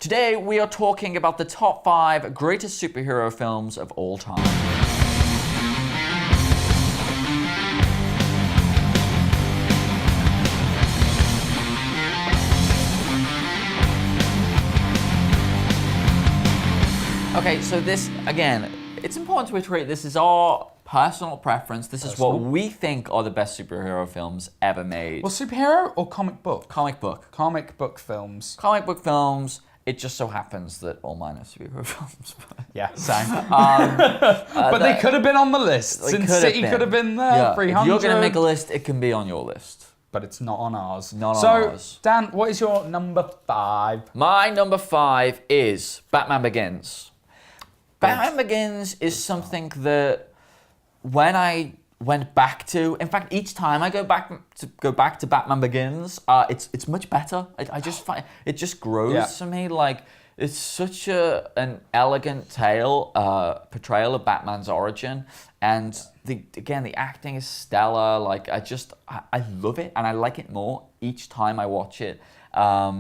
Today we are talking about the top 5 greatest superhero films of all time. Okay, so this, again, it's important to iterate, this is our personal preference. This is what we think are the best superhero films ever made. Well, superhero or comic book? Comic book. Comic book films. Comic book films. It just so happens that all mine are superhero films. Yeah, same. But they could have been on the list. Sin City could have been there, yeah. 300. If you're going to make a list, it can be on your list. But it's not on ours. Not on ours. So, Dan, what is your number 5? My number 5 is Batman Begins. Batman Begins is something that when I went back to, in fact, each time I go back to Batman Begins, it's much better. I just find it just grows for me. Like, it's such an elegant portrayal of Batman's origin, and the acting is stellar. Like, I love it, and I like it more each time I watch it. Not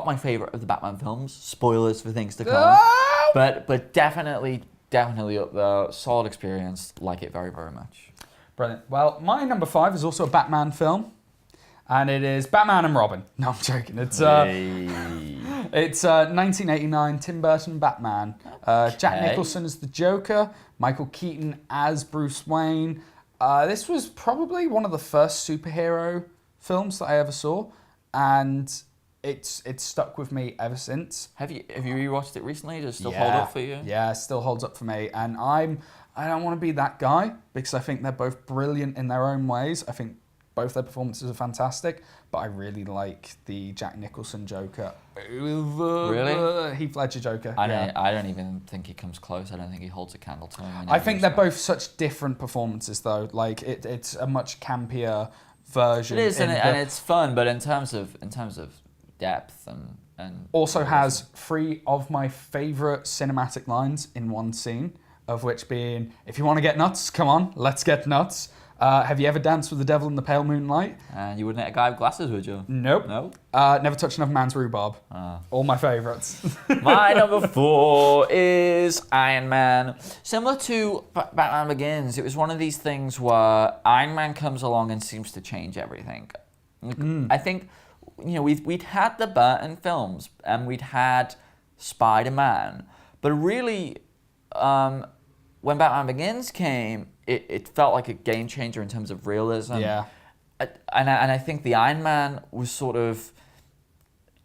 my favorite of the Batman films. Spoilers for things to come. But definitely up there. Solid experience. Like it very, very much. Brilliant. Well, my number 5 is also a Batman film. And it is Batman and Robin. No, I'm joking. It's 1989 Tim Burton Batman. Jack Nicholson as the Joker. Michael Keaton as Bruce Wayne. This was probably one of the first superhero films that I ever saw. And it's stuck with me ever since. Have you rewatched it recently? Does it still hold up for you? Yeah, it still holds up for me. And I don't want to be that guy because I think they're both brilliant in their own ways. I think both their performances are fantastic, but I really like the Jack Nicholson Joker. Really? Heath Ledger Joker. I don't even think he comes close. I don't think he holds a candle to him. I think they're both such different performances, though. Like it's a much campier version. It is, and it's fun, but in terms of depth and also has 3 of my favorite cinematic lines in one scene, of which being, if you want to get nuts, come on, let's get nuts. Have you ever danced with the devil in the pale moonlight? And you wouldn't let a guy with glasses, would you? Nope. No? Never touched another man's rhubarb. All my favourites. My number 4 is Iron Man. Similar to Batman Begins, it was one of these things where Iron Man comes along and seems to change everything. I think, we'd had the Burton films and we'd had Spider-Man, but really, when Batman Begins came, it felt like a game changer in terms of realism. Yeah. And I think the Iron Man was sort of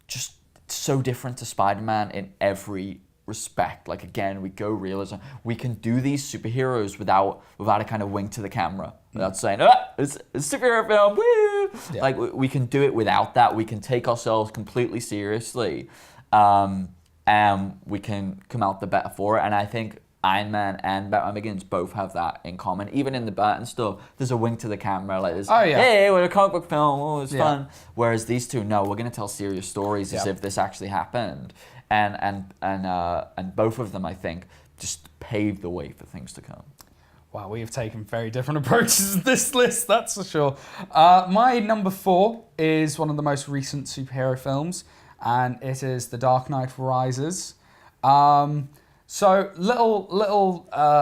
just so different to Spider-Man in every respect. Like, again, we go realism. We can do these superheroes without a kind of wink to the camera. Without saying, it's a superhero film, woo! Yeah. Like, we can do it without that. We can take ourselves completely seriously. And we can come out the better for it. And I think Iron Man and Batman Begins both have that in common. Even in the Burton stuff, there's a wink to the camera. Like, hey, we're a comic book film. It's fun. Whereas these two, no, we're going to tell serious stories as if this actually happened. And both of them, I think, just paved the way for things to come. Wow, we have taken very different approaches to this list, that's for sure. My number 4 is one of the most recent superhero films, and it is The Dark Knight Rises. So, little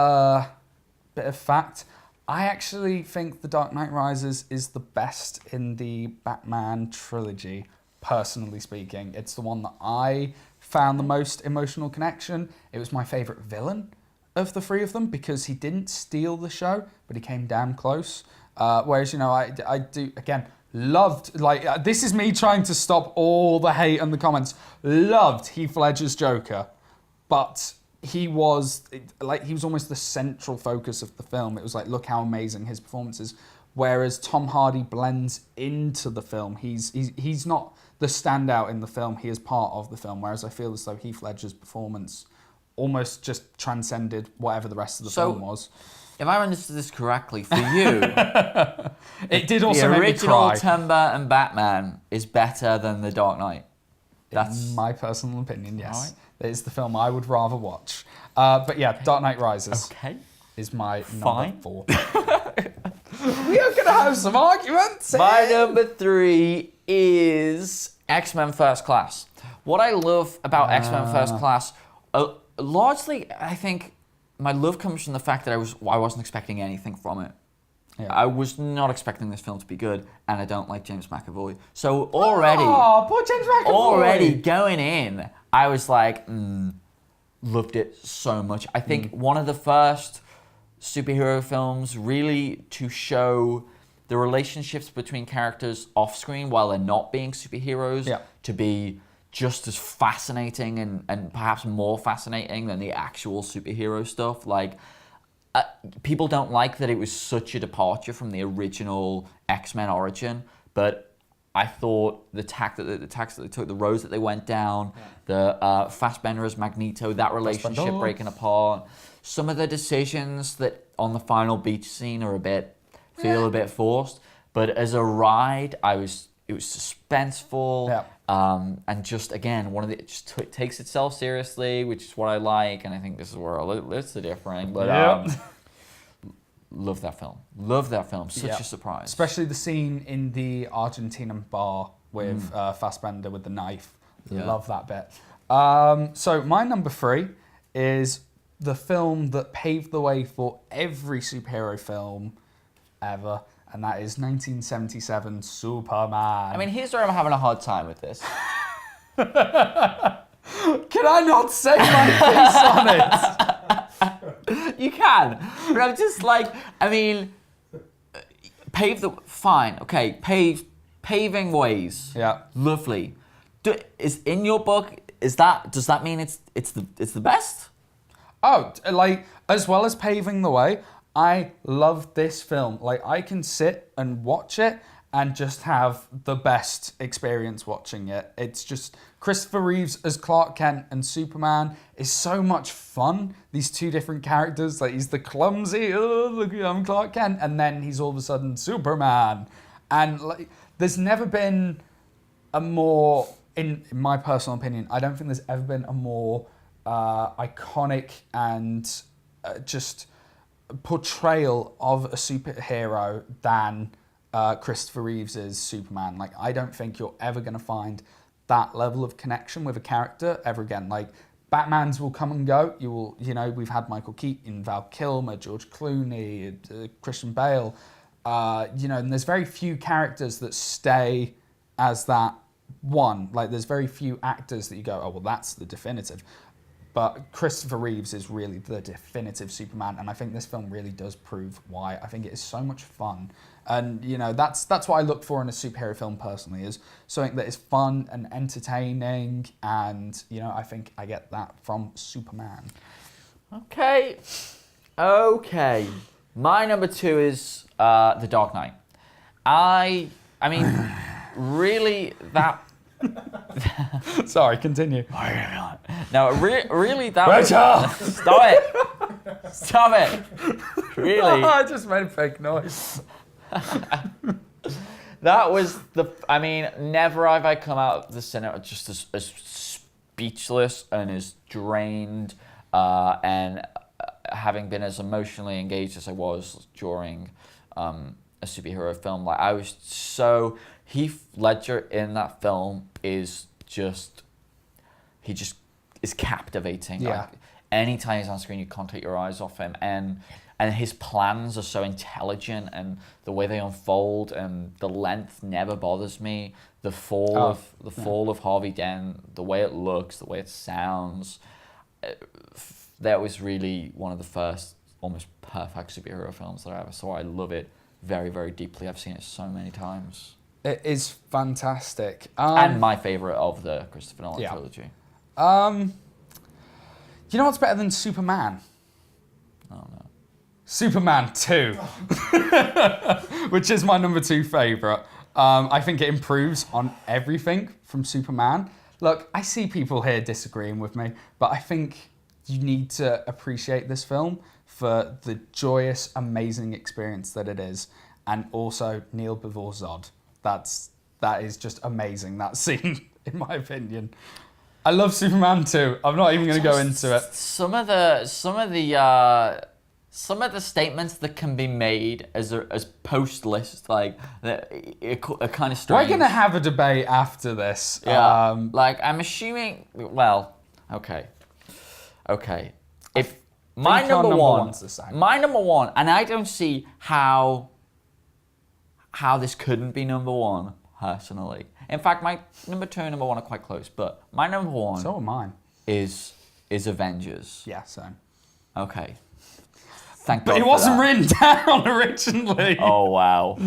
bit of fact. I actually think The Dark Knight Rises is the best in the Batman trilogy, personally speaking. It's the one that I found the most emotional connection. It was my favourite villain of the 3 of them because he didn't steal the show, but he came damn close. Whereas, I do, again, loved, this is me trying to stop all the hate and the comments. Loved Heath Ledger's Joker, but he was almost the central focus of the film. It was like, look how amazing his performance is. Whereas Tom Hardy blends into the film. He's not the standout in the film. He is part of the film. Whereas I feel as though Heath Ledger's performance almost just transcended whatever the rest of the film was. If I understood this correctly, for you, it did also make me cry. The original Tim Burton Batman is better than The Dark Knight. That's my personal opinion, yes. Right. It is the film I would rather watch. But yeah, Dark Knight Rises is my number 4. We are going to have some arguments. My number 3 is X-Men First Class. What I love about X-Men First Class, largely, I think my love comes from the fact that I wasn't expecting anything from it. Yeah. I was not expecting this film to be good, and I don't like James McAvoy. So already, poor James McAvoy. already going in, I was like, loved it so much. I think one of the first superhero films really to show the relationships between characters off screen while they're not being superheroes to be just as fascinating and perhaps more fascinating than the actual superhero stuff. Like, people don't like that it was such a departure from the original X-Men origin, but I thought the tack that they took, the roads that they went down, the Fassbender as Magneto, that relationship breaking apart, some of the decisions that on the final beach scene are feel a bit forced, but as a ride, it was suspenseful, and just again it takes itself seriously, which is what I like, and I think this is where it's the difference. But love that film. Such a surprise, especially the scene in the Argentinian bar with Fassbender with the knife. Love that bit. So my number 3 is the film that paved the way for every superhero film ever, and that is 1977 Superman. I mean, here's where I'm having a hard time with this. Can I not say my piece on it? You can, but I'm just like, I mean, paving ways. Yeah, lovely. Is in your book? Does that mean it's the best? Oh, like, as well as paving the way, I love this film. Like, I can sit and watch it and just have the best experience watching it. It's just Christopher Reeves as Clark Kent and Superman is so much fun. These two different characters, like, he's the clumsy, look, I'm Clark Kent, and then he's all of a sudden Superman. And like, there's never been a more, in my personal opinion, I don't think there's ever been a more iconic and just portrayal of a superhero than Christopher Reeve's Superman. Like, I don't think you're ever going to find that level of connection with a character ever again. Like, Batman's will come and go. We've had Michael Keaton, Val Kilmer, George Clooney, Christian Bale. And there's very few characters that stay as that one. Like, there's very few actors that you go, oh, well, that's the definitive. But Christopher Reeves is really the definitive Superman, and I think this film really does prove why. I think it is so much fun, and that's what I look for in a superhero film personally, is something that is fun and entertaining, and I think I get that from Superman. Okay. My number 2 is The Dark Knight. I mean, really that. Sorry, continue. No, really that was... Stop it! Really? I just made a fake noise. That was I mean, never have I come out of the cinema just as speechless and as drained, and having been as emotionally engaged as I was during a superhero film. Like, I was so... Heath Ledger in that film is just is captivating. Yeah. Like, anytime he's on screen, you can't take your eyes off him, and his plans are so intelligent, and the way they unfold, and the length never bothers me. The fall of Harvey Dent, the way it looks, the way it sounds, that was really one of the first almost perfect superhero films that I ever saw. I love it very, very deeply. I've seen it so many times. It is fantastic. And my favourite of the Christopher Nolan trilogy. You know what's better than Superman? Oh, no. Superman 2. Which is my number 2 favourite. I think it improves on everything from Superman. Look, I see people here disagreeing with me, but I think you need to appreciate this film for the joyous, amazing experience that it is. And also Neil before Zod. That is just amazing, that scene, in my opinion. I love Superman 2. I'm not even going to go into it. Some of the some of the statements that can be made as post list, like are kind of strange. We're gonna have a debate after this. Yeah. Like I'm assuming. Well, okay. If my number one's the same. my number one, and I don't see how this couldn't be number one personally. In fact, my number two and number one are quite close, but my number one. So are mine. Is Avengers. Yeah, same. Okay. Thank But God it for wasn't that. written down originally. Oh wow.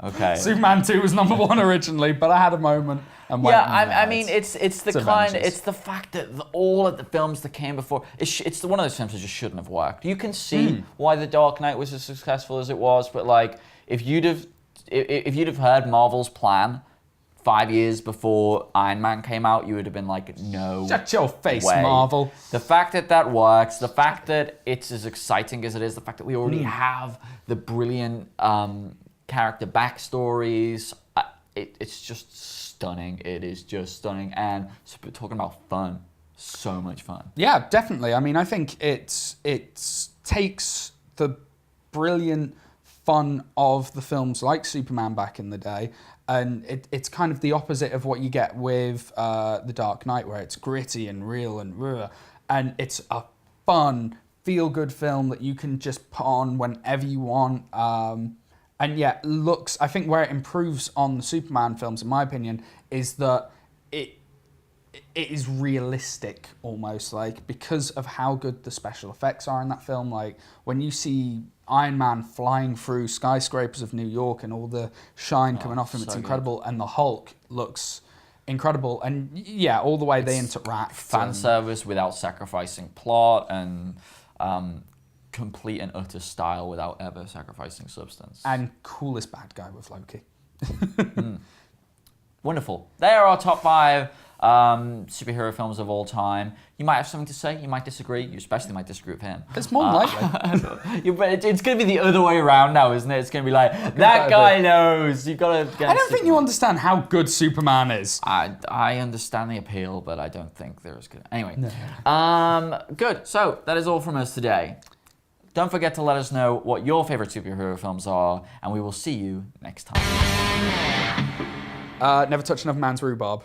Okay. Superman 2 was number one originally, but I had a moment and went. Yeah, I mean, it's the Avengers. the fact that all of the films that came before, it's one of those films that just shouldn't have worked. You can see why The Dark Knight was as successful as it was, but like, if you'd have heard Marvel's plan 5 years before Iron Man came out, you would have been like, no. Shut your face, way. Marvel. The fact that works, the fact that it's as exciting as it is, the fact that we already have the brilliant character backstories, it's just stunning. It is just stunning. And so we're talking about fun, so much fun. Yeah, definitely. I mean, I think it takes the brilliant fun of the films like Superman back in the day, and it's kind of the opposite of what you get with The Dark Knight, where it's gritty and real and it's a fun, feel-good film that you can just put on whenever you want. And yeah, I think where it improves on the Superman films, in my opinion, is that it is realistic almost, like, because of how good the special effects are in that film. Like when you see Iron Man flying through skyscrapers of New York and all the shine coming off him, it's incredible. Good. And the Hulk looks incredible. And yeah, all the way they interact. Fan service without sacrificing plot, and complete and utter style without ever sacrificing substance. And coolest bad guy with Loki. Wonderful. They are our top 5 superhero films of all time. You might have something to say. You might disagree. You especially might disagree with him. It's more than likely. It's going to be the other way around now, isn't it? It's going to be like, that guy knows. You've got to get I don't think you understand how good Superman is. I understand the appeal, but I don't think they're as good. Anyway. No. Good. So that is all from us today. Don't forget to let us know what your favorite superhero films are, and we will see you next time. Never touch another man's rhubarb.